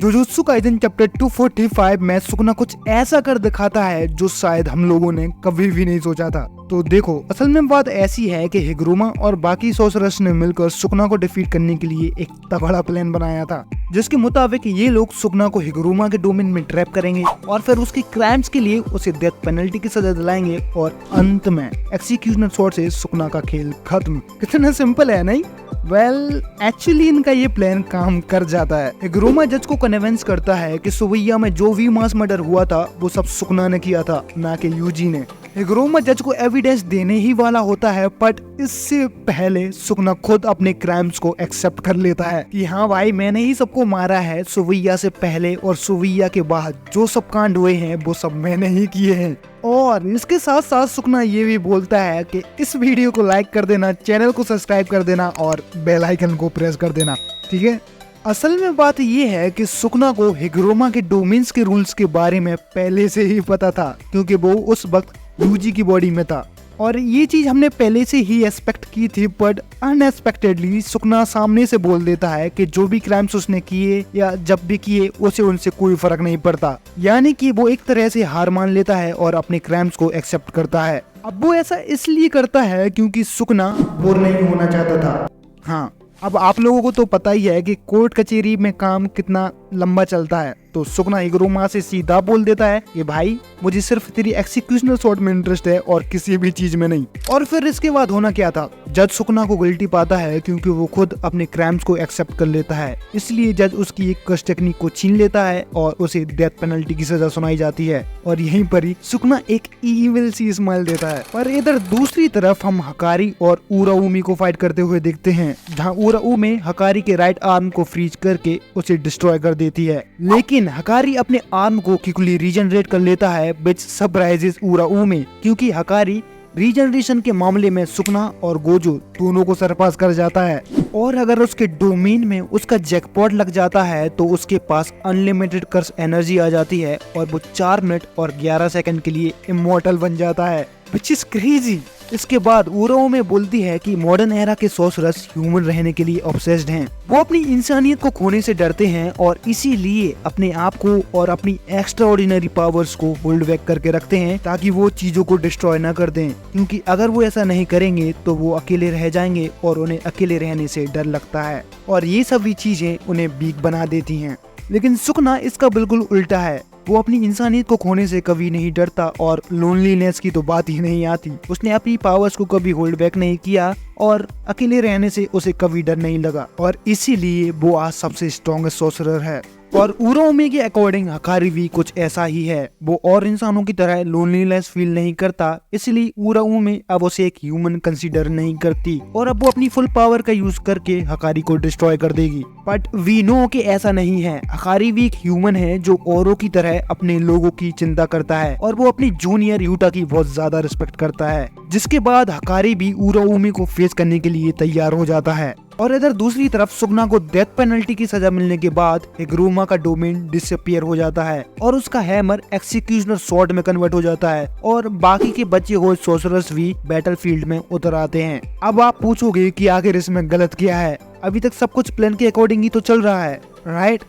Jujutsu Kaisen chapter 245 में Sukuna कुछ ऐसा कर दिखाता है जो शायद हम लोगों ने कभी भी नहीं सोचा था। तो देखो, असल में बात ऐसी है कि हिगुरुमा और बाकी सोर्सरर्स ने मिलकर सुकुना को डिफीट करने के लिए एक तगड़ा प्लान बनाया था, जिसके मुताबिक ये लोग सुकुना को हिगुरुमा के डोमेन में ट्रैप करेंगे और फिर उसके क्राइम्स के लिए उसे डेथ पेनल्टी की सजा दिलाएंगे और अंत में एक्सीक्यूशनर स्वॉर्ड से सुकुना का खेल खत्म। कितना सिंपल है नहीं? वेल, एक्चुअली इनका ये प्लान काम कर जाता है। हिगुरुमा जज को कन्विंस करता है कि सुबैया में जो भी मास मर्डर हुआ था वो सब सुकुना ने किया था, ना कि यूजी ने। हिगुरुमा जज को एविडेंस देने ही वाला होता है, बट इससे पहले सुकुना खुद अपने क्राइम्स को एक्सेप्ट कर लेता है कि हाँ भाई, मैंने ही सबको मारा है। सुबैया से पहले और सुबैया के बाद जो सब कांड हुए हैं वो सब मैंने ही किए हैं। और इसके साथ साथ सुकुना ये भी बोलता है कि इस वीडियो को लाइक कर देना, चैनल को सब्सक्राइब कर देना और बेल आइकन को प्रेस कर देना, ठीक है। असल में बात ये है कि सुकुना को हिगुरुमा के डोमेन्स के रूल्स के बारे में पहले से ही पता था, क्योंकि वो उस वक्त यूजी की बॉडी में था और ये चीज हमने पहले से ही एक्सपेक्ट की थी। बट अनएक्सपेक्टेडली सुकुना सामने से बोल देता है कि जो भी क्राइम्स उसने किए या जब भी किए उसे उनसे कोई फर्क नहीं पड़ता, यानी कि वो एक तरह से हार मान लेता है और अपने क्राइम्स को एक्सेप्ट करता है। अब वो ऐसा इसलिए करता है क्योंकि सुकुना बोर नहीं होना चाहता था। हाँ, अब आप लोगों को तो पता ही है कि कोर्ट कचहरी में काम कितना लंबा चलता है, तो सुकुना हिगुरुमा से सीधा बोल देता है कि भाई, मुझे सिर्फ तेरी एक्सीक्यूशनल स्वॉर्ड में इंटरेस्ट है और किसी भी चीज में नहीं। और फिर इसके बाद होना क्या था, जज सुकुना को गिल्टी पाता है क्योंकि वो खुद अपने क्राइम्स को एक्सेप्ट कर लेता है। इसलिए जज उसकी एक कस्ट टेक्निक को छीन लेता है और उसे डेथ पेनल्टी की सजा सुनाई जाती है। और यहीं पर ही सुकुना एक ईविल सी स्माइल देता है। पर इधर दूसरी तरफ हम हकारी और उराउमी को फाइट करते हुए देखते हैं, जहाँ उराउमी हकारी के राइट आर्म को फ्रीज करके उसे डिस्ट्रॉय कर देती है, लेकिन हकारी अपने आर्म को क्विकली रीजनरेट कर लेता है, विच सरप्राइजेस उराउमी, क्योंकि हकारी रीजनरेशन के मामले में सुकुना और गोजो दोनों को सरपास कर जाता है। और अगर उसके डोमेन में उसका जैकपॉट लग जाता है तो उसके पास अनलिमिटेड कर्स एनर्जी आ जाती है और वो 4 मिनट और 11 सेकंड के लिए इमॉर्टल बन जाता है, व्हिच इज क्रेजी। इसके बाद उराउमी बोलती है कि मॉडर्न एरा के सोर्सरर्स ह्यूमन रहने के लिए ऑब्सेस्ड हैं। वो अपनी इंसानियत को खोने से डरते हैं और इसीलिए अपने आप को और अपनी एक्स्ट्राऑर्डिनरी पावर्स को होल्ड बैक करके रखते हैं ताकि वो चीजों को डिस्ट्रॉय ना कर दें, क्योंकि अगर वो ऐसा नहीं करेंगे तो वो अकेले रह जाएंगे और उन्हें अकेले रहने से डर लगता है और ये सभी चीजें उन्हें वीक बना देती हैं। लेकिन सुकुना इसका बिल्कुल उल्टा है। वो अपनी इंसानियत को खोने से कभी नहीं डरता और लोनलीनेस की तो बात ही नहीं आती। उसने अपनी पावर्स को कभी होल्ड बैक नहीं किया और अकेले रहने से उसे कभी डर नहीं लगा और इसीलिए वो आज सबसे स्ट्रॉन्गेस्ट सोर्सरर है। और उराउमी के अकॉर्डिंग हकारी भी कुछ ऐसा ही है। वो और इंसानों की तरह लोनलीनेस फील नहीं करता, इसलिए उराउमी अब उसे एक ह्यूमन कंसीडर नहीं करती और अब वो अपनी फुल पावर का यूज करके हकारी को डिस्ट्रॉय कर देगी। बट वी नो कि ऐसा नहीं है। हकारी भी एक ह्यूमन है जो औरों की तरह अपने लोगों की चिंता करता है और वो अपनी जूनियर यूटा की बहुत ज्यादा रिस्पेक्ट करता है, जिसके बाद हकारी भी उराउमी को फेस करने के लिए तैयार हो जाता है। और इधर दूसरी तरफ सुकुना को डेथ पेनल्टी की सजा मिलने के बाद हिगुरुमा का डोमेन डिसअपीयर हो जाता है और उसका हैमर एक्सीक्यूशनर स्वॉर्ड में कन्वर्ट हो जाता है और बाकी के बचे हुए सोर्सरर्स भी बैटलफील्ड में उतर आते हैं। अब आप पूछोगे कि आखिर इसमें गलत क्या है? अभी तक सब कुछ प्लान के अकॉर्डिंग ही तो चल रहा है, राइट?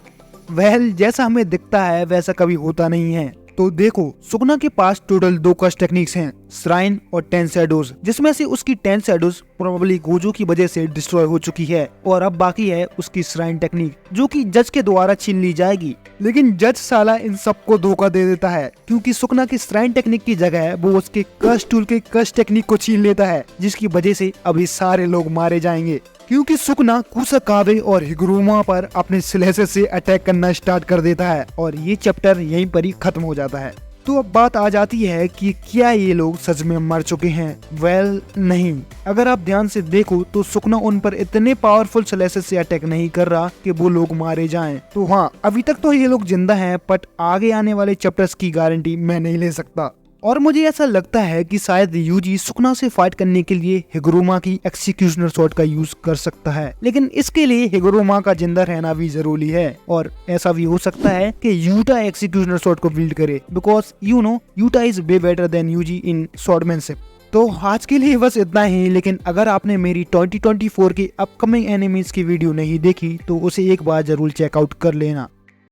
वेल, जैसा हमें दिखता है वैसा कभी होता नहीं है। तो देखो, सुकुना के पास टोटल 2 कस्ट टेक्निक्स हैं, श्राइन और 10 शैडोज, जिसमें से उसकी 10 शैडोज प्रोबेबली गोजो की वजह से डिस्ट्रॉय हो चुकी है और अब बाकी है उसकी श्राइन टेक्निक, जो कि जज के द्वारा छीन ली जाएगी। लेकिन जज साला इन सबको धोखा दे देता है, क्योंकि सुकुना की श्राइन टेक्निक की जगह वो उसके कस्ट टूल के कस्ट टेक्निक को छीन लेता है, जिसकी वजह से अभी सारे लोग मारे जाएंगे, क्योंकि सुकुना कुसाकाबे और हिगुरुमा पर अपने स्लेशर से अटैक करना स्टार्ट कर देता है और ये चैप्टर यहीं पर ही खत्म हो जाता है। तो अब बात आ जाती है कि क्या ये लोग सच में मर चुके हैं? वेल, नहीं। अगर आप ध्यान से देखो तो सुकुना उन पर इतने पावरफुल स्लेशर से अटैक नहीं कर रहा कि वो लोग मारे जाएं। तो हाँ, अभी तक तो ये लोग जिंदा हैं, बट आगे आने वाले चैप्टर्स की गारंटी मैं नहीं ले सकता। और मुझे ऐसा लगता है कि शायद यूजी सुकुना से फाइट करने के लिए हिगुरुमा की एक्सीक्यूशनर स्वॉर्ड का यूज कर सकता है, लेकिन इसके लिए हिगुरुमा का जिंदा रहना भी जरूरी है। और ऐसा भी हो सकता है कि यूटा एक्सीक्यूशनर स्वॉर्ड को बिल्ड करे, because you know Yuta is way better than Yuji in swordsmanship. तो आज के लिए बस इतना ही, लेकिन अगर आपने मेरी 2024 की अपकमिंग एनिमीज की वीडियो नहीं देखी तो उसे एक बार जरूर चेकआउट कर लेना।